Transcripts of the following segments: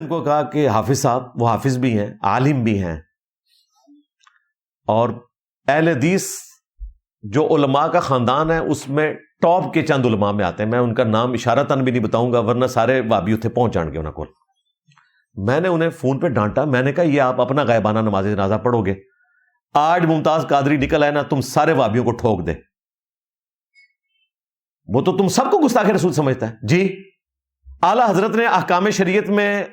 ان کو کہا کہ حافظ صاحب، وہ حافظ بھی ہیں، عالم بھی ہیں، اور اہل حدیث جو علماء کا خاندان ہے اس میں ٹاپ کے چند علماء میں آتے ہیں. میں ان کا نام اشارتاً بھی نہیں بتاؤں گا ورنہ سارے وابی اتنے پہنچ جان گے انہوں کو. میں نے انہیں فون پہ ڈانٹا، میں نے کہا یہ آپ اپنا غائبانہ نماز جنازہ پڑھو گے، آج ممتاز قادری نکل آئے نا تم سارے وابیوں کو ٹھوک دے، وہ تو تم سب کو گستاخ رسول سمجھتا ہے. جی اعلیٰ حضرت نے احکام شریعت میں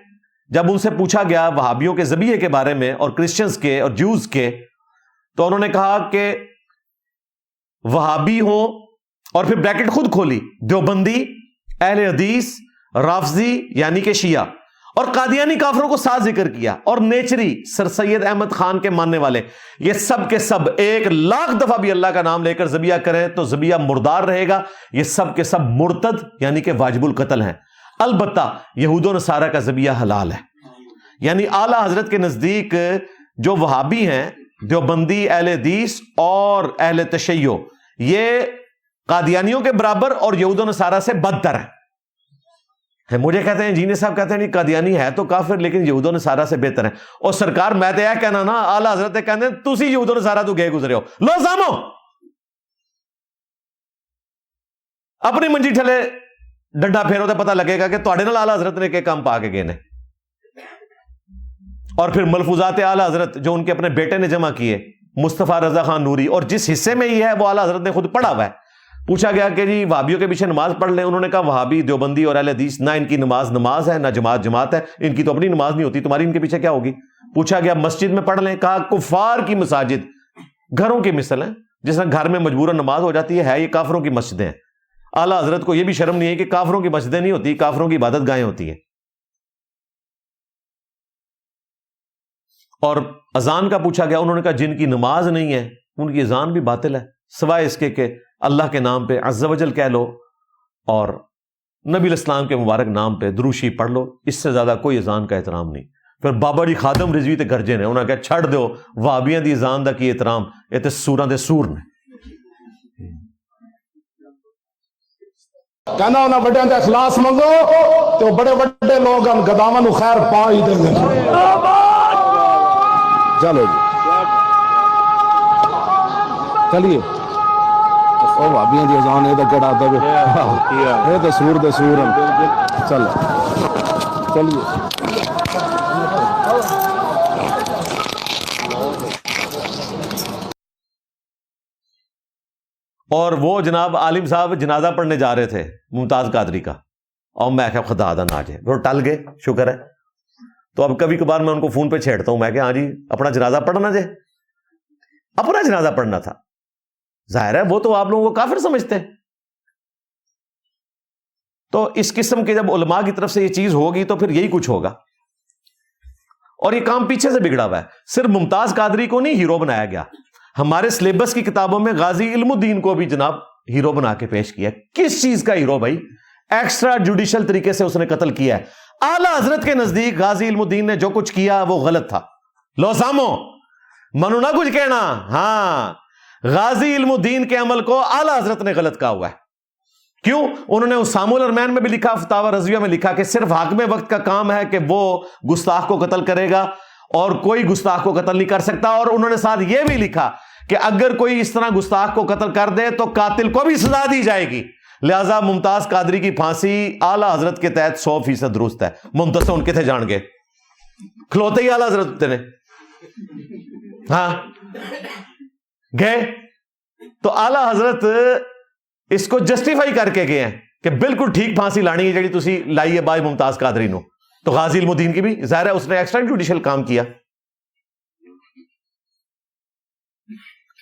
جب ان سے پوچھا گیا وہابیوں کے ذبیحے کے بارے میں اور کرسچنز کے اور جیوز کے، تو انہوں نے کہا کہ وہابی ہوں، اور پھر بریکٹ خود کھولی، دیوبندی، اہل حدیث، رافضی یعنی کہ شیعہ، اور قادیانی کافروں کو ساتھ ذکر کیا، اور نیچری سر سید احمد خان کے ماننے والے، یہ سب کے سب 1,00,000 دفعہ بھی اللہ کا نام لے کر ذبیحہ کریں تو ذبیحہ مردار رہے گا. یہ سب کے سب مرتد یعنی کہ واجب القتل ہیں. البتہ یہود و نصارہ کا ذبیحہ حلال ہے. یعنی اعلیٰ حضرت کے نزدیک جو وہابی ہیں، دیوبندی، اہل حدیث اور اہل تشیع، یہ قادیانیوں کے برابر اور یہود و نصارہ سے بدتر ہیں. مجھے کہتے ہیں جینی صاحب کہتے ہیں نہیں قادیانی ہے تو کافر لیکن یہود و نصارہ سے بہتر ہیں. اور سرکار میں تو یہ کہنا نا، اعلیٰ حضرت کہتے ہیں تسی یہود و نصارہ تو گئے گزرے ہو، لو سامو اپنی منجی ٹھلے ڈنڈا پھیرو تو پتہ لگے گا کہ تواڈے نال اعلیٰ حضرت نے کہ کام پا کے گئے نے. اور پھر ملفوظات اعلیٰ حضرت جو ان کے اپنے بیٹے نے جمع کیے، مصطفیٰ رضا خان نوری، اور جس حصے میں یہ ہے وہ اعلیٰ حضرت نے خود پڑھا ہوا ہے. پوچھا گیا کہ جی وہابیوں کے پیچھے نماز پڑھ لیں، انہوں نے کہا وہابی، دیوبندی اور اہل حدیث نہ ان کی نماز ہے، نہ جماعت ہے، ان کی تو اپنی نماز نہیں ہوتی، تمہاری ان کے پیچھے کیا ہوگی. پوچھا گیا مسجد میں پڑھ لیں، کہا کفار کی مساجد گھروں کی مثل ہیں، جس طرح گھر میں مجبوراً نماز ہو جاتی ہے یہ کافروں کی مسجدیں ہیں. اعلیٰ حضرت کو یہ بھی شرم نہیں ہے کہ کافروں کی مسجدیں نہیں ہوتی، کافروں کی عبادت گاہیں ہوتی ہیں. اور اذان کا پوچھا گیا، انہوں نے کہا جن کی نماز نہیں ہے ان کی اذان بھی باطل ہے، سوائے اس کے کہ اللہ کے نام پہ عز و جل کہہ لو اور نبی الاسلام کے مبارک نام پہ دروشی پڑھ لو، اس سے زیادہ کوئی اذان کا احترام نہیں. پھر بابا جی خادم رضوی تے گرجے نے، انہوں نے کہا چھڑ دو وہابیاں دی اذان دا کی احترام، یہ تے سوراں دے سور نے. کہنا انہاں بڑیاں تے اخلاص منگو تو بڑے بڑے لوگ ہم گداواں نو خیر پا ہی دیں گے. چلو جی چلیے، او بھابیاں دی اذان اے تے کیڑا ادب ہے، اے تے سور دے سور ہیں. چلو چلیے. اور وہ جناب عالم صاحب جنازہ پڑھنے جا رہے تھے ممتاز قادری کا، اور میں کہ خدا دا ناج ہے، وہ ٹل گئے، شکر ہے. تو اب کبھی کبھار میں ان کو فون پہ چھیڑتا ہوں، میں کہ ہاں جی اپنا جنازہ پڑھنا جے، اپنا جنازہ پڑھنا تھا. ظاہر ہے وہ تو آپ لوگوں کو کافر سمجھتے ہیں. تو اس قسم کے جب علماء کی طرف سے یہ چیز ہوگی تو پھر یہی کچھ ہوگا. اور یہ کام پیچھے سے بگڑا ہوا ہے. صرف ممتاز قادری کو نہیں ہیرو بنایا گیا، ہمارے سلیبس کی کتابوں میں غازی علم الدین کو بھی جناب ہیرو بنا کے پیش کیا. کس چیز کا ہیرو بھائی؟ ایکسٹرا جوڈیشل طریقے سے اس نے قتل کیا ہے. اعلیٰ حضرت کے نزدیک غازی علم الدین نے جو کچھ کیا وہ غلط تھا. لو سامو منو نہ کچھ کہنا، ہاں غازی علم الدین کے عمل کو اعلیٰ حضرت نے غلط کہا ہوا ہے. کیوں؟ انہوں نے اسام الارمین میں بھی لکھا، فتاوی رضویہ میں لکھا کہ صرف حاکم وقت کا کام ہے کہ وہ گستاخ کو قتل کرے گا اور کوئی گستاخ کو قتل نہیں کر سکتا. اور انہوں نے ساتھ یہ بھی لکھا کہ اگر کوئی اس طرح گستاخ کو قتل کر دے تو قاتل کو بھی سزا دی جائے گی. لہذا ممتاز قادری کی پھانسی اعلیٰ حضرت کے تحت 100% درست ہے. منتصر ان کے تھے جان گے کھلوتے ہی اعلیٰ حضرت نے، ہاں گئے. تو اعلیٰ حضرت اس کو جسٹیفائی کر کے گئے ہیں کہ بالکل ٹھیک پھانسی لانی ہے جڑی تسی لائی ہے بائی ممتاز قادری نو. تو غازی علم الدین کی بھی ظاہر ہے اس نے ایکسٹرا جوڈیشل کام کیا.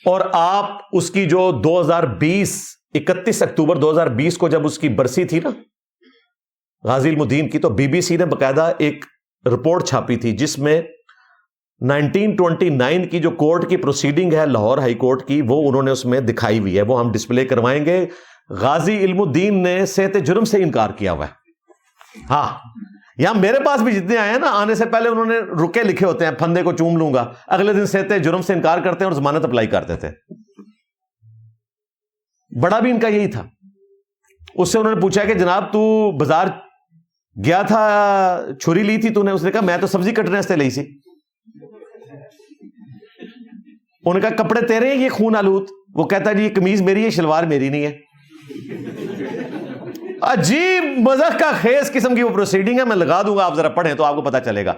اور آپ اس کی جو 31 اکتوبر 2020 کو جب اس کی برسی تھی نا غازی علم الدین کی، تو بی بی سی نے باقاعدہ ایک رپورٹ چھاپی تھی جس میں 1929 کی جو کورٹ کی پروسیڈنگ ہے لاہور ہائی کورٹ کی، وہ انہوں نے اس میں دکھائی ہوئی ہے، وہ ہم ڈسپلے کروائیں گے. غازی علم الدین نے صحت جرم سے انکار کیا ہوا ہے. ہاں یہاں میرے پاس بھی جتنے آئے ہیں نا، آنے سے پہلے انہوں نے رکے لکھے ہوتے ہیں، پھندے کو چوم لوں گا، اگلے دن صحت جرم سے انکار کرتے ہیں اور ضمانت اپلائی کرتے تھے. بڑا بھی ان کا یہی تھا. اس سے انہوں نے پوچھا کہ جناب تو بازار گیا تھا چھری لی تھی تو نے, اس نے کہا میں تو سبزی کٹنے سے لی سی. انہوں نے کہا کپڑے تیرے ہیں یہ خون آلود؟ وہ کہتا جی یہ قمیض میری ہے شلوار میری نہیں ہے. عجیب مزاح کا خیز قسم کی وہ پروسیڈنگ ہے, میں لگا دوں گا آپ ذرا پڑھیں تو آپ کو پتا چلے گا.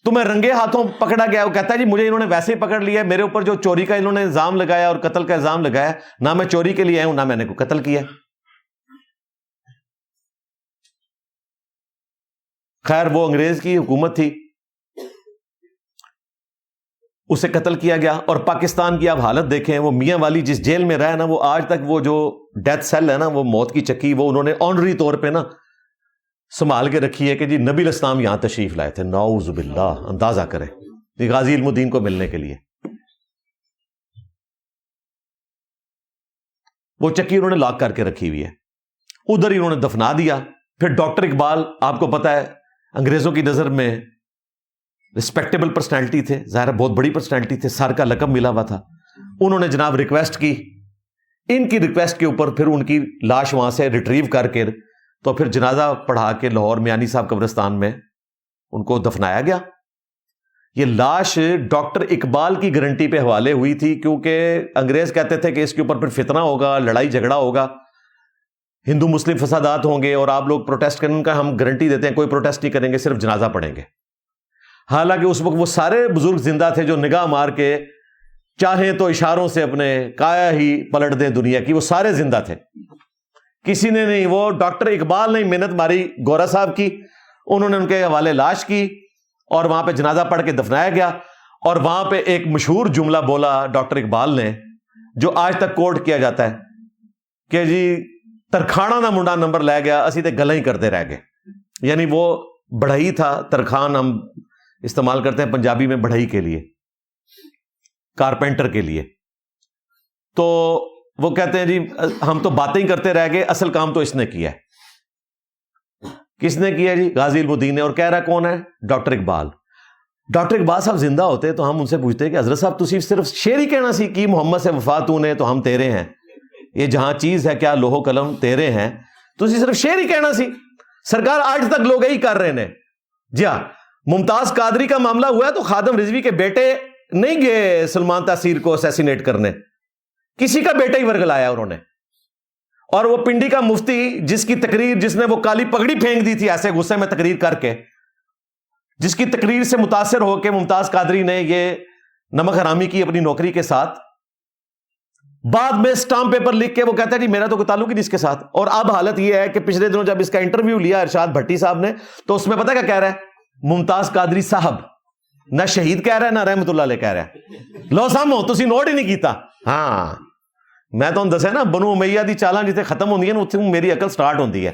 تو میں رنگے ہاتھوں پکڑا گیا. وہ کہتا ہے جی مجھے انہوں نے ویسے ہی پکڑ لیا, میرے اوپر جو چوری کا انہوں نے الزام لگایا اور قتل کا الزام لگایا, نہ میں چوری کے لیے آیا ہوں نہ میں نے کوئی قتل کیا. خیر وہ انگریز کی حکومت تھی, اسے قتل کیا گیا. اور پاکستان کی آپ حالت دیکھیں, وہ میاں والی جس جیل میں رہا نا, وہ آج تک وہ جو ڈیتھ سیل ہے نا, وہ موت کی چکی, وہ انہوں نے آنری طور پہ نا سنبھال کے رکھی ہے کہ جی نبی الاسلام یہاں تشریف لائے تھے. نعوذ باللہ, اندازہ کریں غازی علم الدین کو ملنے کے لیے. وہ چکی انہوں نے لاک کر کے رکھی ہوئی ہے, ادھر ہی انہوں نے دفنا دیا. پھر ڈاکٹر اقبال آپ کو پتا ہے انگریزوں کی نظر میں رسپیکٹیبل پرسنالٹی تھے, ظاہر بہت بڑی پرسنالٹی تھے, سر کا لقب ملا ہوا تھا. انہوں نے جناب ریکویسٹ کی, ان کی ریکویسٹ کے اوپر پھر ان کی لاش وہاں سے ریٹریو کر کے تو پھر جنازہ پڑھا کے لاہور میانی صاحب قبرستان میں ان کو دفنایا گیا. یہ لاش ڈاکٹر اقبال کی گارنٹی پہ حوالے ہوئی تھی, کیونکہ انگریز کہتے تھے کہ اس کے اوپر پھر فتنہ ہوگا, لڑائی جھگڑا ہوگا, ہندو مسلم فسادات ہوں گے اور آپ لوگ پروٹیسٹ کرنے کا ہم گارنٹی دیتے ہیں کوئی پروٹیسٹ نہیں کریں گے, صرف جنازہ پڑھیں گے. حالانکہ اس وقت وہ سارے بزرگ زندہ تھے جو نگاہ مار کے چاہیں تو اشاروں سے اپنے کایا ہی پلٹ دیں دنیا کی, وہ سارے زندہ تھے, کسی نے نہیں. وہ ڈاکٹر اقبال نے محنت ماری گورا صاحب کی, انہوں نے ان کے حوالے لاش کی اور وہاں پہ جنازہ پڑھ کے دفنایا گیا. اور وہاں پہ ایک مشہور جملہ بولا ڈاکٹر اقبال نے جو آج تک کوٹ کیا جاتا ہے کہ جی ترکھانا نہ منڈا نمبر لے گیا اسی تے گلا ہی کرتے رہ گئے. یعنی وہ بڑھئی تھا, ترخان ہم استعمال کرتے ہیں پنجابی میں بڑھئی کے لیے, کارپینٹر کے لیے. تو وہ کہتے ہیں جی ہم تو باتیں ہی کرتے رہ گئے, اصل کام تو اس نے کیا ہے. کس نے کیا جی؟ غازی علم الدین نے. اور کہہ رہا کون ہے؟ ڈاکٹر اقبال. ڈاکٹر اقبال صاحب زندہ ہوتے تو ہم ان سے پوچھتے کہ حضرت صاحب تسی صرف شعر ہی کہنا سی کہ محمد سے وفا تو نے تو ہم تیرے ہیں, یہ جہاں چیز ہے کیا لوح و قلم تیرے ہیں, تسی صرف شعر ہی کہنا سی. سرکار آج تک لوگ یہی کر رہے ہیں. جی ہاں, ممتاز قادری کا معاملہ ہوا ہے تو خادم رضوی کے بیٹے نہیں گئے سلمان تاثیر کو اسیسینیٹ کرنے, کسی کا بیٹا ہی ورگلایا انہوں نے. اور وہ پنڈی کا مفتی جس کی تقریر, جس نے وہ کالی پگڑی پھینک دی تھی ایسے غصے میں تقریر کر کے, جس کی تقریر سے متاثر ہو کے ممتاز قادری نے یہ نمک حرامی کی اپنی نوکری کے ساتھ, بعد میں اسٹامپ پیپر لکھ کے وہ کہتا ہے جی میرا تو کوئی تعلق ہی نہیں اس کے ساتھ. اور اب حالت یہ ہے کہ پچھلے دنوں جب اس کا انٹرویو لیا ارشاد بھٹی صاحب نے تو اس میں پتہ کیا کہہ رہا ہے؟ ممتاز قادری صاحب, نہ شہید کہہ رہا ہے نہ رحمت اللہ علیہ کہہ رہا ہے. لو سامو تسی نوٹ ہی نہیں کیتا. ہاں میں تو دسے نا بنو امیہ دی چالاں جتنے ختم ہوندی ہیں اتنے میری عقل سٹارٹ ہوندی ہے.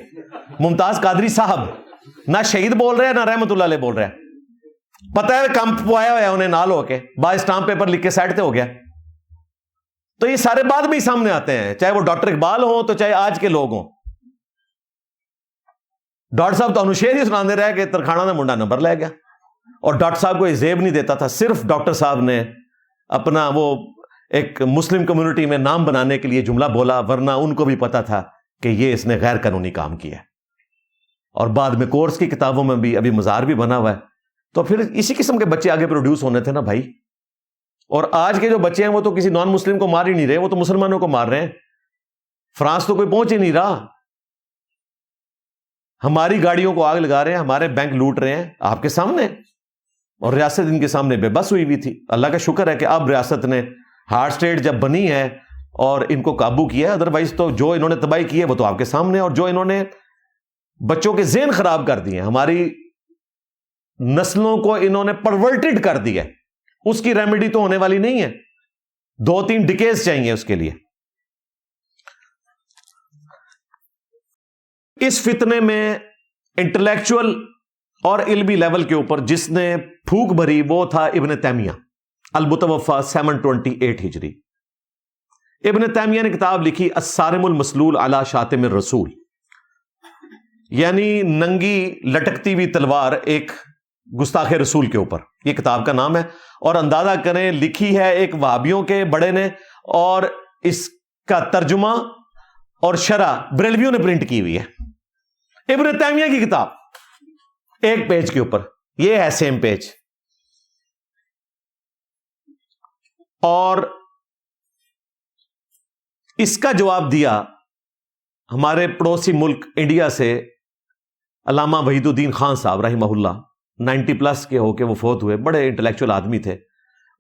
ممتاز قادری صاحب نہ شہید بول رہے ہیں نہ رحمت اللہ علیہ بول رہے ہیں, پتہ ہے کم پوایا ہوا ہے انہیں نال ہو کے, بعد اسٹامپ پیپر لکھ کے سائڈ تے ہو گیا. تو یہ سارے بعد میں ہی سامنے آتے ہیں, چاہے وہ ڈاکٹر اقبال ہوں تو چاہے آج کے لوگ ہوں. ڈاکٹر صاحب تو شعر ہی سناندے رہے کہ ترکھانا نے منڈا نمبر لے گیا, اور ڈاکٹر صاحب کو یہ زیب نہیں دیتا تھا. صرف ڈاکٹر صاحب نے اپنا وہ ایک مسلم کمیونٹی میں نام بنانے کے لیے جملہ بولا, ورنہ ان کو بھی پتا تھا کہ یہ اس نے غیر قانونی کام کیا. اور بعد میں کورس کی کتابوں میں بھی ابھی مزار بھی بنا ہوا ہے. تو پھر اسی قسم کے بچے آگے پروڈیوس ہونے تھے نا بھائی. اور آج کے جو بچے ہیں وہ تو کسی نان مسلم کو مار ہی نہیں رہے, وہ تو مسلمانوں کو مار رہے ہیں. فرانس تو کوئی پہنچ ہی نہیں رہا, ہماری گاڑیوں کو آگ لگا رہے ہیں, ہمارے بینک لوٹ رہے ہیں آپ کے سامنے, اور ریاست ان کے سامنے بے بس ہوئی ہوئی تھی. اللہ کا شکر ہے کہ اب ریاست نے ہارڈ اسٹیٹ جب بنی ہے اور ان کو قابو کیا ہے, ادروائز تو جو انہوں نے تباہی کی ہے وہ تو آپ کے سامنے. اور جو انہوں نے بچوں کے ذہن خراب کر دیے, ہماری نسلوں کو انہوں نے پرورٹڈ کر دیا, اس کی ریمیڈی تو ہونے والی نہیں ہے, 2-3 ڈیکیز چاہیے اس کے لیے. اس فتنے میں انٹلیکچوئل اور علمی لیول کے اوپر جس نے پھونک بھری وہ تھا ابن تیمیہ, المتوفی 728 ہجری. ابن تیمیہ نے کتاب لکھی الصارم المسلول علی شاتم الرسول, یعنی ننگی لٹکتی ہوئی تلوار ایک گستاخ رسول کے اوپر, یہ کتاب کا نام ہے. اور اندازہ کریں لکھی ہے ایک وہابیوں کے بڑے نے, اور اس کا ترجمہ اور شرح بریلویوں نے پرنٹ کی ہوئی ہے. ابن تیمیہ کی کتاب ایک پیج کے اوپر، یہ ہے سیم پیج، اور اس کا جواب دیا ہمارے پڑوسی ملک انڈیا سے علامہ وحید الدین خان صاحب رحمہ اللہ، 90 پلس کے ہو کے وہ فوت ہوئے، بڑے انٹلیکچوئل آدمی تھے.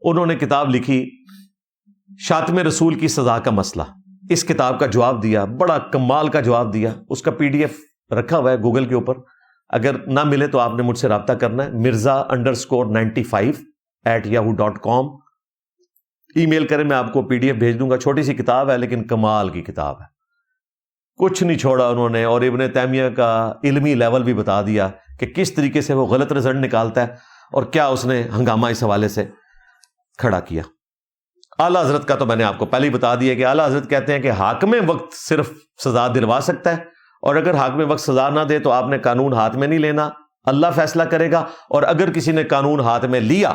انہوں نے کتاب لکھی شاتم رسول کی سزا کا مسئلہ. اس کتاب کا جواب دیا، بڑا کمال کا جواب دیا. اس کا PDF رکھا ہوا ہے گوگل کے اوپر، اگر نہ ملے تو آپ نے مجھ سے رابطہ کرنا ہے. mirza_95@yahoo.com ای میل کریں، میں آپ کو PDF بھیج دوں گا. چھوٹی سی کتاب ہے لیکن کمال کی کتاب ہے، کچھ نہیں چھوڑا انہوں نے. اور ابن تیمیہ کا علمی لیول بھی بتا دیا کہ کس طریقے سے وہ غلط رزلٹ نکالتا ہے اور کیا اس نے ہنگامہ اس حوالے سے کھڑا کیا. اعلیٰ حضرت کا تو میں نے آپ کو پہلے ہی بتا دیا کہ اعلیٰ حضرت کہتے ہیں کہ حاکم وقت صرف سزا دلوا سکتا ہے، اور اگر حاکم وقت سزا نہ دے تو آپ نے قانون ہاتھ میں نہیں لینا، اللہ فیصلہ کرے گا. اور اگر کسی نے قانون ہاتھ میں لیا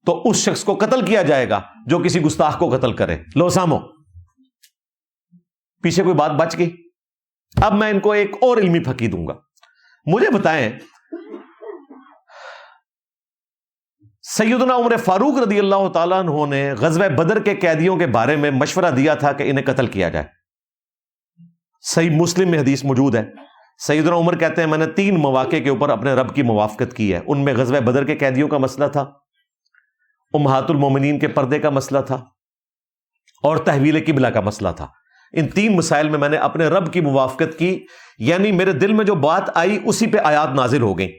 تو اس شخص کو قتل کیا جائے گا جو کسی گستاخ کو قتل کرے. لو سامو، پیچھے کوئی بات بچ گئی؟ اب میں ان کو ایک اور علمی پھکی دوں گا. مجھے بتائیں، سیدنا عمر فاروق رضی اللہ تعالیٰ عنہ نے غزوہ بدر کے قیدیوں کے بارے میں مشورہ دیا تھا کہ انہیں قتل کیا جائے. صحیح مسلم میں حدیث موجود ہے. سیدنا عمر کہتے ہیں میں نے 3 مواقع کے اوپر اپنے رب کی موافقت کی ہے. ان میں غزوہ بدر کے قیدیوں کا مسئلہ تھا، امہات المومنین کے پردے کا مسئلہ تھا، اور تحویل قبلہ کا مسئلہ تھا. ان 3 مسائل میں نے اپنے رب کی موافقت کی، یعنی میرے دل میں جو بات آئی اسی پہ آیات نازل ہو گئیں.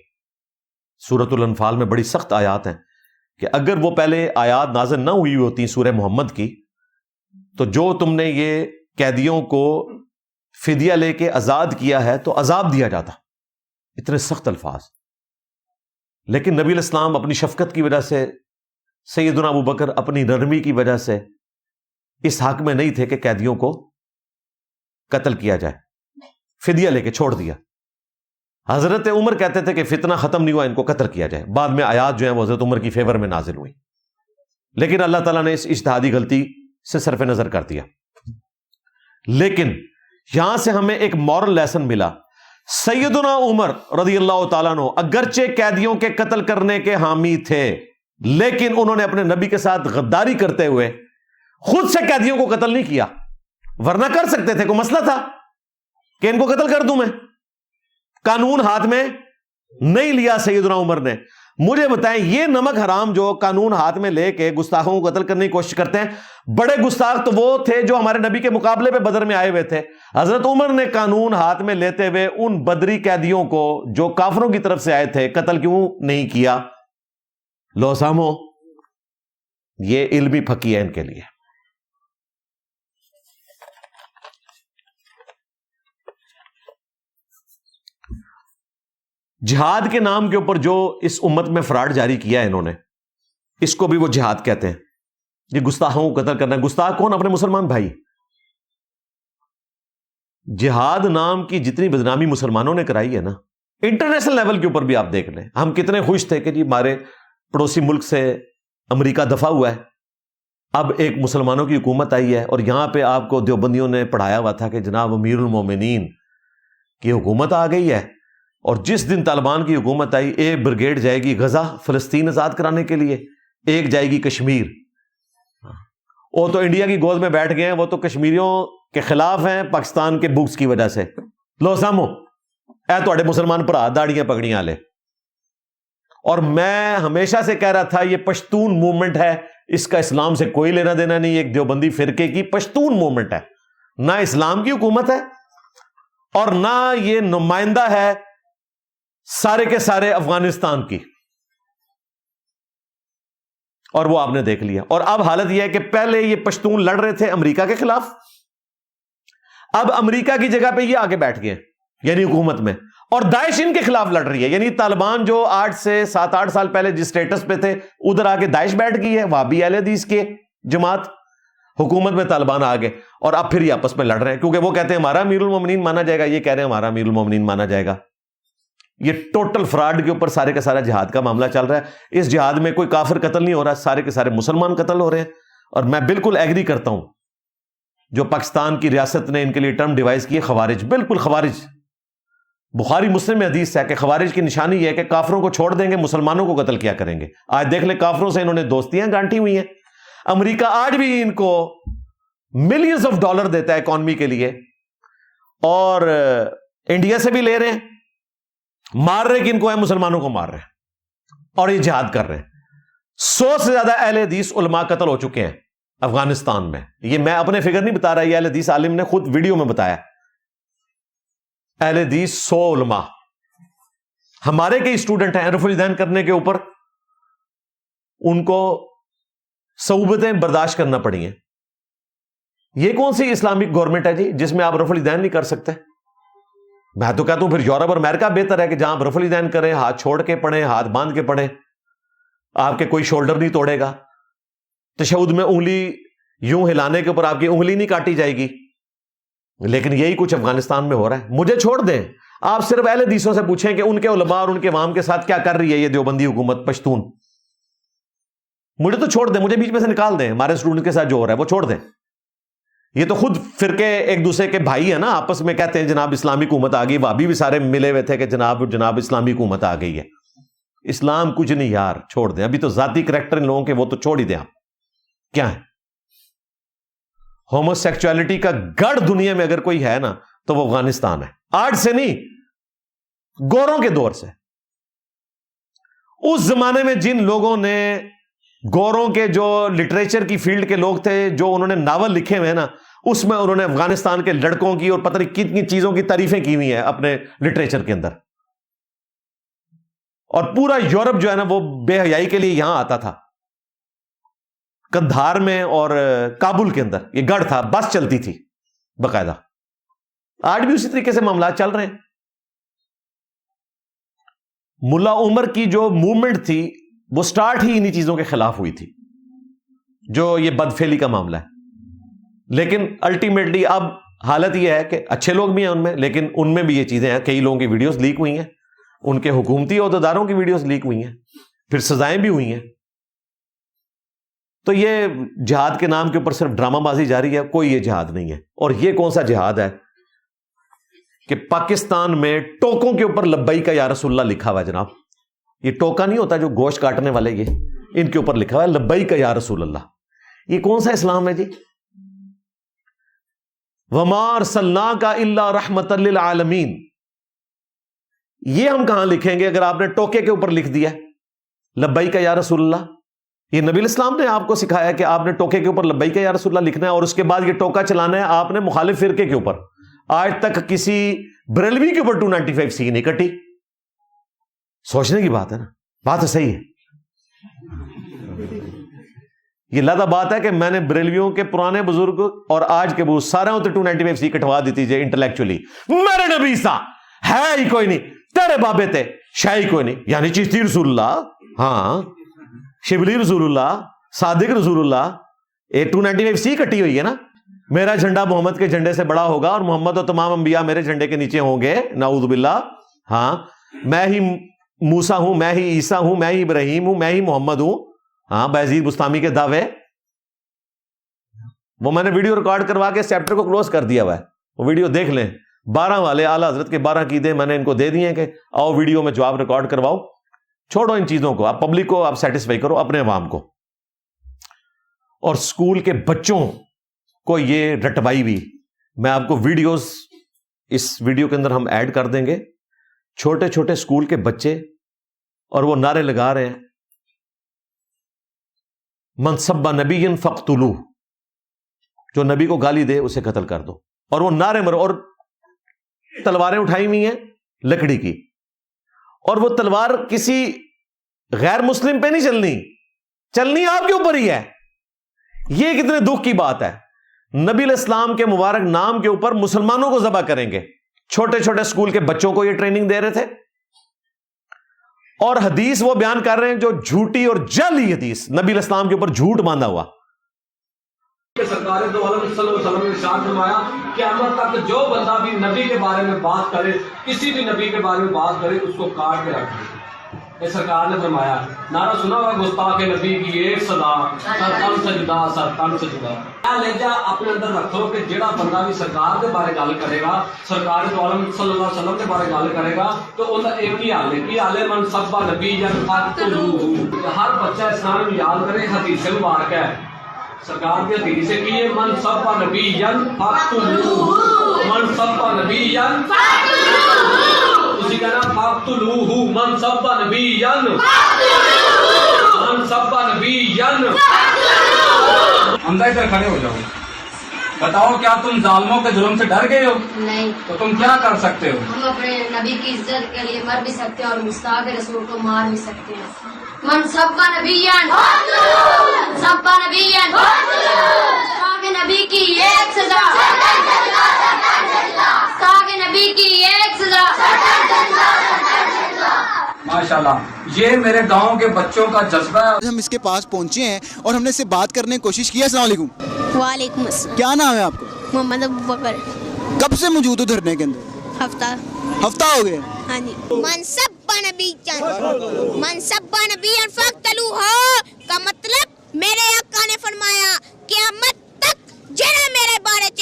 سورۃ الانفال میں بڑی سخت آیات ہیں کہ اگر وہ پہلے آیات نازل نہ ہوئی ہوتی سورہ محمد کی تو جو تم نے یہ قیدیوں کو فدیہ لے کے آزاد کیا ہے تو عذاب دیا جاتا. اتنے سخت الفاظ. لیکن نبی علیہ السلام اپنی شفقت کی وجہ سے، سیدنا ابو بکر اپنی نرمی کی وجہ سے اس حق میں نہیں تھے کہ قیدیوں کو قتل کیا جائے، فدیہ لے کے چھوڑ دیا. حضرت عمر کہتے تھے کہ فتنہ ختم نہیں ہوا، ان کو قتل کیا جائے. بعد میں آیات جو ہیں وہ حضرت عمر کی فیور میں نازل ہوئی، لیکن اللہ تعالیٰ نے اس اجتہادی غلطی سے صرف نظر کر دیا. لیکن یہاں سے ہمیں ایک مورل لیسن ملا. سیدنا عمر رضی اللہ تعالیٰ عنہ اگرچہ قیدیوں کے قتل کرنے کے حامی تھے، لیکن انہوں نے اپنے نبی کے ساتھ غداری کرتے ہوئے خود سے قیدیوں کو قتل نہیں کیا. ورنہ کر سکتے تھے، کوئی مسئلہ تھا کہ ان کو قتل کر دوں میں. قانون ہاتھ میں نہیں لیا سیدنا عمر نے. مجھے بتائیں، یہ نمک حرام جو قانون ہاتھ میں لے کے گستاخوں کو قتل کرنے کی کوشش کرتے ہیں، بڑے گستاخ تو وہ تھے جو ہمارے نبی کے مقابلے پہ بدر میں آئے ہوئے تھے. حضرت عمر نے قانون ہاتھ میں لیتے ہوئے ان بدری قیدیوں کو جو کافروں کی طرف سے آئے تھے قتل کیوں نہیں کیا؟ لو سامو، یہ علمی پھکی ہے ان کے لیے. جہاد کے نام کے اوپر جو اس امت میں فراڈ جاری کیا ہے انہوں نے، اس کو بھی وہ جہاد کہتے ہیں. یہ گستاخوں کو قتل کرنا ہے. گستاخ کون؟ اپنے مسلمان بھائی. جہاد نام کی جتنی بدنامی مسلمانوں نے کرائی ہے نا، انٹرنیشنل لیول کے اوپر بھی آپ دیکھ لیں. ہم کتنے خوش تھے کہ جی ہمارے پڑوسی ملک سے امریکہ دفع ہوا ہے، اب ایک مسلمانوں کی حکومت آئی ہے. اور یہاں پہ آپ کو دیوبندیوں نے پڑھایا ہوا تھا کہ جناب امیر المومنین کی حکومت آ گئی ہے، اور جس دن طالبان کی حکومت آئی، ایک بریگیڈ جائے گی غزہ فلسطین آزاد کرانے کے لیے، ایک جائے گی کشمیر. وہ تو انڈیا کی گود میں بیٹھ گئے ہیں، وہ تو کشمیریوں کے خلاف ہیں پاکستان کے بکس کی وجہ سے. لو سامو، اے تواڈے مسلمان بھرا داڑیاں پگڑیاں والے. اور میں ہمیشہ سے کہہ رہا تھا یہ پشتون موومنٹ ہے، اس کا اسلام سے کوئی لینا دینا نہیں. ایک دیوبندی فرقے کی پشتون موومنٹ ہے، نہ اسلام کی حکومت ہے اور نہ یہ نمائندہ ہے سارے کے سارے افغانستان کی. اور وہ آپ نے دیکھ لیا. اور اب حالت یہ ہے کہ پہلے یہ پشتون لڑ رہے تھے امریکہ کے خلاف، اب امریکہ کی جگہ پہ یہ آگے بیٹھ گئے یعنی حکومت میں، اور داعش ان کے خلاف لڑ رہی ہے. یعنی طالبان جو 8 سے 7-8 سال پہلے جس سٹیٹس پہ تھے، ادھر آگے داعش بیٹھ گئی ہے، وہابی اہل حدیث کے جماعت. حکومت میں طالبان آ گئے اور اب پھر یہ آپس میں لڑ رہے ہیں، کیونکہ وہ کہتے ہیں ہمارا امیر المومنین مانا جائے گا، یہ کہہ رہے ہیں ہمارا امیر المومنین مانا جائے گا. یہ ٹوٹل فراڈ کے اوپر سارے کا سارا جہاد کا معاملہ چل رہا ہے. اس جہاد میں کوئی کافر قتل نہیں ہو رہا، سارے کے سارے مسلمان قتل ہو رہے ہیں. اور میں بالکل ایگری کرتا ہوں جو پاکستان کی ریاست نے ان کے لیے ٹرم ڈیوائز کی ہے، خوارج. بالکل خوارج. بخاری مسلم میں حدیث ہے کہ خوارج کی نشانی یہ ہے کہ کافروں کو چھوڑ دیں گے، مسلمانوں کو قتل کیا کریں گے. آج دیکھ لیں کافروں سے انہوں نے دوستیاں گانٹھی ہوئی ہیں. امریکہ آج بھی ان کو ملینز آف ڈالر دیتا ہے اکانومی کے لیے، اور انڈیا سے بھی لے رہے ہیں. مار رہے کن کو ہے؟ مسلمانوں کو مار رہے ہیں، اور یہ جہاد کر رہے ہیں. 100 سے زیادہ اہل حدیث علماء قتل ہو چکے ہیں افغانستان میں. یہ میں اپنے فگر نہیں بتا رہا، یہ اہل حدیث عالم نے خود ویڈیو میں بتایا. اہل حدیث 100 علماء ہمارے کئی اسٹوڈنٹ ہیں رفع الیدین کرنے کے اوپر ان کو صعوبتیں برداشت کرنا پڑی ہیں. یہ کون سی اسلامک گورنمنٹ ہے جی جس میں آپ رفع الیدین نہیں کر سکتے؟ میں تو کہتا ہوں پھر یورپ اور امریکہ بہتر ہے کہ جہاں آپ رفع الیدین کریں، ہاتھ چھوڑ کے پڑھیں، ہاتھ باندھ کے پڑھیں، آپ کے کوئی شولڈر نہیں توڑے گا. تشہد میں انگلی یوں ہلانے کے اوپر آپ کی انگلی نہیں کاٹی جائے گی. لیکن یہی کچھ افغانستان میں ہو رہا ہے. مجھے چھوڑ دیں، آپ صرف اہل حدیثوں سے پوچھیں کہ ان کے علماء اور ان کے عوام کے ساتھ کیا کر رہی ہے یہ دیوبندی حکومت پشتون. مجھے تو چھوڑ دیں، مجھے بیچ میں سے نکال دیں. ہمارے اسٹوڈنٹ کے ساتھ جو ہو رہا ہے وہ چھوڑ دیں. یہ تو خود فرقے ایک دوسرے کے بھائی ہیں نا، آپس میں کہتے ہیں جناب اسلامی حکومت آ گئی. وہابی بھی سارے ملے ہوئے تھے کہ جناب اسلامی حکومت آ گئی ہے. اسلام کچھ نہیں یار، چھوڑ دیں. ابھی تو ذاتی کریکٹر ان لوگوں کے وہ تو چھوڑ ہی دیں. آپ کیا ہے؟ ہومو سیکچولیٹی کا گڑھ دنیا میں اگر کوئی ہے نا تو وہ افغانستان ہے. آج سے نہیں، گوروں کے دور سے. اس زمانے میں جن لوگوں نے گوروں کے جو لٹریچر کی فیلڈ کے لوگ تھے، جو انہوں نے ناول لکھے ہوئے ہیں نا، اس میں انہوں نے افغانستان کے لڑکوں کی اور پتہ نہیں کتنی چیزوں کی تعریفیں کی ہوئی ہیں اپنے لٹریچر کے اندر. اور پورا یورپ جو ہے نا وہ بے حیائی کے لیے یہاں آتا تھا. کندھار میں اور کابل کے اندر یہ گڑھ تھا، بس چلتی تھی باقاعدہ. آج بھی اسی طریقے سے معاملات چل رہے ہیں. ملا عمر کی جو موومنٹ تھی وہ سٹارٹ ہی انہی چیزوں کے خلاف ہوئی تھی، جو یہ بدفعلی کا معاملہ ہے. لیکن الٹیمیٹلی اب حالت یہ ہے کہ اچھے لوگ بھی ہیں ان میں، لیکن ان میں بھی یہ چیزیں ہیں. کئی لوگوں کی ویڈیوز لیک ہوئی ہیں، ان کے حکومتی عہدیداروں کی ویڈیوز لیک ہوئی ہیں، پھر سزائیں بھی ہوئی ہیں. تو یہ جہاد کے نام کے اوپر صرف ڈرامہ بازی جاری ہے. کوئی یہ جہاد نہیں ہے. اور یہ کون سا جہاد ہے کہ پاکستان میں ٹوکوں کے اوپر لبیک یا رسول اللہ لکھا ہوا ہے جناب. یہ ٹوکا نہیں ہوتا جو گوشت کاٹنے والے، یہ ان کے اوپر لکھا ہوا ہے لبیک یا رسول اللہ. یہ کون سا اسلام ہے جی؟ وما ارسلناک الا رحمۃ للعالمین. یہ ہم کہاں لکھیں گے اگر آپ نے ٹوکے کے اوپر لکھ دیا لبیک یا رسول اللہ؟ یہ نبی الاسلام نے آپ کو سکھایا کہ آپ نے ٹوکے کے اوپر لبیک یا رسول اللہ لکھنا ہے، اور اس کے بعد یہ ٹوکا چلانا ہے آپ نے مخالف فرقے کے اوپر. آج تک کسی بریلوی کے اوپر 295C نہیں کٹی. سوچنے کی بات ہے نا، بات تو صحیح ہے. یہ لادہ بات ہے کہ میں نے بریلویوں کے پرانے بزرگ اور آج کے بزرگ سارے ہوتے 295C کٹوا دیتی جائے انٹلیکچولی. میرے نبی سا ہے ہی کوئی نہیں، تیرے بابے تھے شاہی کوئی نہیں، یعنی چشتی رسول اللہ، ہاں شبلی رسول اللہ، صادق رسول اللہ. 295C کٹی ہوئی ہے نا. میرا جھنڈا محمد کے جھنڈے سے بڑا ہوگا اور محمد اور تمام انبیاء میرے جھنڈے کے نیچے ہوں گے، نعوذ باللہ. ہاں میں ہی موسیٰ ہوں، میں ہی عیسیٰ ہوں، میں ہی ابراہیم ہوں، میں ہی محمد ہوں. ہاں بازید بستامی کے دعوے، وہ میں نے ویڈیو ریکارڈ کروا کے اس چیپٹر کو کلوز کر دیا ہوا ہے. وہ ویڈیو دیکھ لیں. 12 والے اعلیٰ حضرت کے 12 عقیدے میں نے ان کو دے دیے کہ آؤ ویڈیو میں جواب ریکارڈ کرواؤ. چھوڑو ان چیزوں کو، آپ پبلک کو آپ سیٹسفائی کرو، اپنے عوام کو. اور سکول کے بچوں کو یہ رٹوائی بھی، میں آپ کو ویڈیوز اس ویڈیو کے اندر ہم ایڈ کر دیں گے. چھوٹے چھوٹے سکول کے بچے اور وہ نعرے لگا رہے ہیں من سب نبی فاقتلوہ، جو نبی کو گالی دے اسے قتل کر دو. اور وہ نعرے مر، اور تلواریں اٹھائی ہوئی ہیں لکڑی کی، اور وہ تلوار کسی غیر مسلم پہ نہیں چلنی آپ کے اوپر ہی ہے. یہ کتنے دکھ کی بات ہے. نبی علیہ السلام کے مبارک نام کے اوپر مسلمانوں کو ذبح کریں گے. چھوٹے چھوٹے سکول کے بچوں کو یہ ٹریننگ دے رہے تھے. اور حدیث وہ بیان کر رہے ہیں جو جھوٹی اور جعلی حدیث، نبی علیہ السلام کے اوپر جھوٹ باندھا ہوا. سرکار دو عالم صلی اللہ علیہ وسلم نے ارشاد فرمایا قیامت تک جو بندہ بھی نبی کے بارے میں بات کرے، کسی بھی نبی کے بارے میں بات کرے، اس کو کاٹ کے رکھ دے. یہ سرکار نے فرمایا نعرہ سنا ہوگا گستاخ نبی کی ایک صدا سر تن سجدہ لہجہ اپنے اندر رکھو کہ جڑا بندہ بھی سرکار کے بارے گل کرے گا سرکار دو عالم صلی اللہ علیہ وسلم کے بارے گل کرے گا تو ان کا ایک ہی حال ہے کی حال ہے من سب نبی فقتلوہ ہر بچہ اسلام میں یاد کرے حدیث مبارک ہے سرکار کی حدیث ہے کہ من سب نبی فقتلوہ من سب نبی اسی کا نام فقتلوہ من سب نبی من سب نبی حمزہ ادھر کھڑے ہو جاؤ بتاؤ کیا تم ظالموں کے ظلم سے ڈر گئے ہو نہیں تو تم کیا کر سکتے ہو ہم اپنے نبی کی عزت کے لیے مر بھی سکتے ہیں اور گستاخ رسول کو مار بھی سکتے ہیں من سبا نبیان سبا نبیان گستاخ نبی کی ایک سزا گستاخ نبی کی ایک سزا ماشاءاللہ یہ میرے گاؤں کے بچوں کا جذبہ ہے ہم اس کے پاس پہنچے ہیں اور ہم نے اس سے بات کرنے کی کوشش کی ہے. السلام علیکم. وعلیکم السلام. کیا نام ہے آپ کا؟ محمد ابو بکر. کب سے موجود ہو دھرنے کے اندر؟ ہفتہ ہو گیا. ہاں جی. منصب نبی فقتلوہ کا مطلب میرے آقا نے فرمایا قیامت تک جڑا میرے بارے چ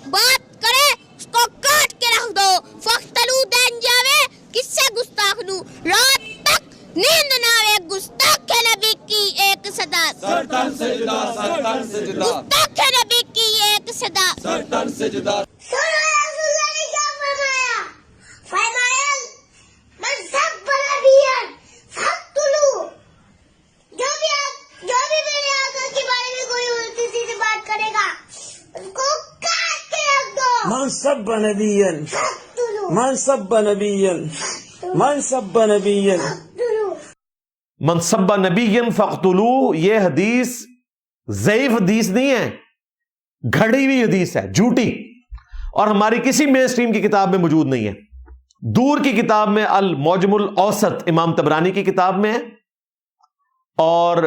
بات کرے اس کو کاٹ کے رکھ دو. فقتلو دین جاوے کس سے گستاخ نو رات تک نیند نہ آوے گستاخ نبی کی ایک صدا گستاخ نبی کی ایک صدا فرمایا من سب نبیاں فقتلوہ جو بھی میرے آقا کے بارے میں کوئی الٹی سیدھی بات کرے گا اس کو کاٹ کے رکھ دو. من سب نبیاً من سب نبیاً من سب نبیاً من سب نبی فقتلوہ یہ حدیث ضعیف حدیث نہیں ہے گھڑی ہوئی حدیث ہے جھوٹی اور ہماری کسی مین اسٹریم کی کتاب میں موجود نہیں ہے. دور کی کتاب میں المعجم الاوسط امام طبرانی کی کتاب میں ہے اور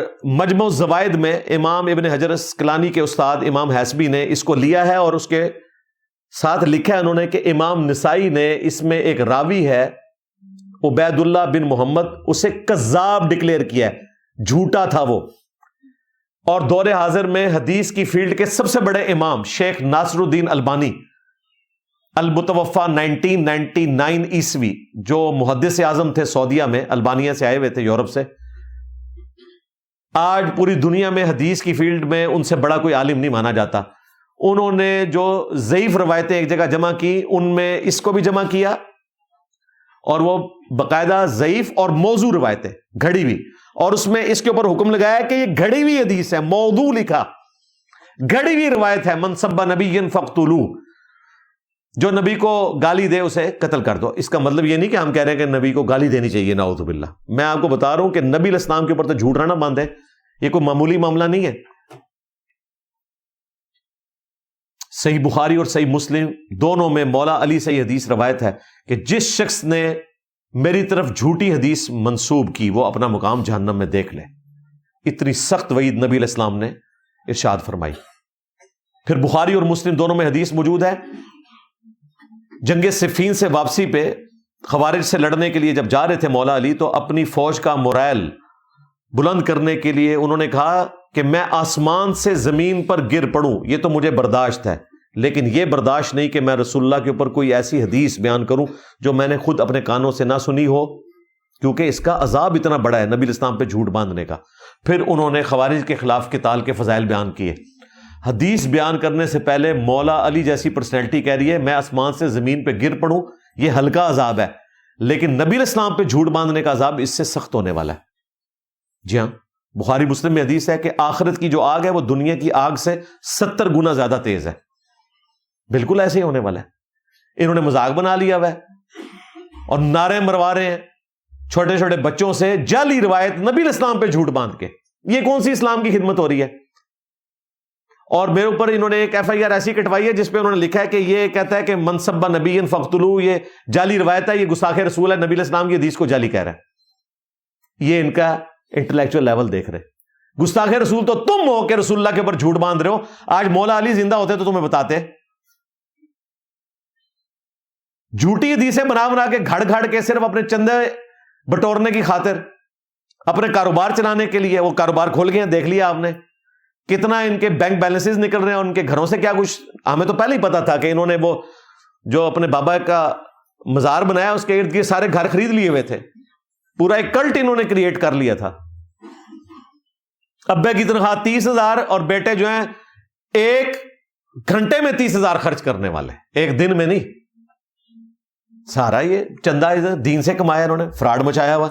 مجمع الزوائد میں امام ابن حجر اسقلانی کے استاد امام حاسبی نے اس کو لیا ہے اور اس کے ساتھ لکھا ہے انہوں نے کہ امام نسائی نے اس میں ایک راوی ہے عبید اللہ بن محمد اسے کذاب ڈکلیئر کیا ہے جھوٹا تھا وہ. اور دور حاضر میں حدیث کی فیلڈ کے سب سے بڑے امام شیخ ناصر الدین البانی المتوفا 1999 عیسوی جو محدث اعظم تھے سعودیہ میں البانیہ سے آئے ہوئے تھے یورپ سے آج پوری دنیا میں حدیث کی فیلڈ میں ان سے بڑا کوئی عالم نہیں مانا جاتا. انہوں نے جو ضعیف روایتیں ایک جگہ جمع کی ان میں اس کو بھی جمع کیا اور وہ باقاعدہ ضعیف اور موضوع روایتیں گھڑی ہوئی اور اس میں اس کے اوپر حکم لگایا کہ یہ گھڑی ہوئی حدیث ہے. موضوع لکھا گھڑی ہوئی روایت ہے. من سب نبی فقتلوہ جو نبی کو گالی دے اسے قتل کر دو. اس کا مطلب یہ نہیں کہ ہم کہہ رہے ہیں کہ نبی کو گالی دینی چاہیے نعوذ باللہ. میں آپ کو بتا رہا ہوں کہ نبی علیہ السلام کے اوپر تو جھوٹ رہنا بند ہے. یہ کوئی معمولی معاملہ نہیں ہے. صحیح بخاری اور صحیح مسلم دونوں میں مولا علی سے یہ حدیث روایت ہے کہ جس شخص نے میری طرف جھوٹی حدیث منسوب کی وہ اپنا مقام جہنم میں دیکھ لے. اتنی سخت وعید نبی علیہ السلام نے ارشاد فرمائی. پھر بخاری اور مسلم دونوں میں حدیث موجود ہے. جنگ صفین سے واپسی پہ خوارج سے لڑنے کے لیے جب جا رہے تھے مولا علی تو اپنی فوج کا مورائل بلند کرنے کے لیے انہوں نے کہا کہ میں آسمان سے زمین پر گر پڑوں یہ تو مجھے برداشت ہے لیکن یہ برداشت نہیں کہ میں رسول اللہ کے اوپر کوئی ایسی حدیث بیان کروں جو میں نے خود اپنے کانوں سے نہ سنی ہو کیونکہ اس کا عذاب اتنا بڑا ہے نبی اسلام پہ جھوٹ باندھنے کا. پھر انہوں نے خوارج کے خلاف قتال کے فضائل بیان کیے. حدیث بیان کرنے سے پہلے مولا علی جیسی پرسنالٹی کہہ رہی ہے میں آسمان سے زمین پہ گر پڑوں یہ ہلکا عذاب ہے لیکن نبی علیہ السلام پہ جھوٹ باندھنے کا عذاب اس سے سخت ہونے والا ہے. جی ہاں بخاری مسلم میں حدیث ہے کہ آخرت کی جو آگ ہے وہ دنیا کی آگ سے 70 گنا زیادہ تیز ہے. بالکل ایسے ہی ہونے والا ہے. انہوں نے مذاق بنا لیا ہوا ہے اور نعرے مروا رہے ہیں چھوٹے چھوٹے بچوں سے جعلی روایت نبی علیہ السلام پہ جھوٹ باندھ کے. یہ کون سی اسلام کی خدمت ہو رہی ہے؟ اور میرے اوپر انہوں نے ایک FIR ایسی کٹوائی ہے جس پہ انہوں نے لکھا ہے کہ یہ کہتا ہے کہ من سب نبی فقتلوہ یہ جعلی روایت ہے یہ گستاخ رسول ہے نبی علیہ السلام کی حدیث کو جعلی کہہ رہا ہے. یہ ان کا انٹلیکچوئل لیول دیکھ رہے. گستاخ رسول تو تم ہو کہ رسول اللہ کے اوپر جھوٹ باندھ رہے ہو. آج مولا علی زندہ ہوتے تو تمہیں بتاتے. جھوٹی حدیثیں بنا کے گھڑ گھڑ کے صرف اپنے چندے بٹورنے کی خاطر اپنے کاروبار چلانے کے لیے. وہ کاروبار کھول گئے ہیں, دیکھ لیا آپ نے کتنا ان کے بینک بیلنسز نکل رہے ہیں, ان کے گھروں سے کیا کچھ. ہمیں تو پہلے ہی پتا تھا کہ انہوں نے وہ جو اپنے بابا کا مزار بنایا اس کے ارد گرد سارے گھر خرید لیے ہوئے تھے, پورا ایک کلٹ انہوں نے کریٹ کر لیا تھا. ابے کی تنخواہ 30,000 اور بیٹے جو ہیں 1 گھنٹے میں 30,000 خرچ کرنے والے, ایک دن میں نہیں. سارا یہ چندہ دین سے کمایا انہوں نے, فراڈ مچایا ہوا.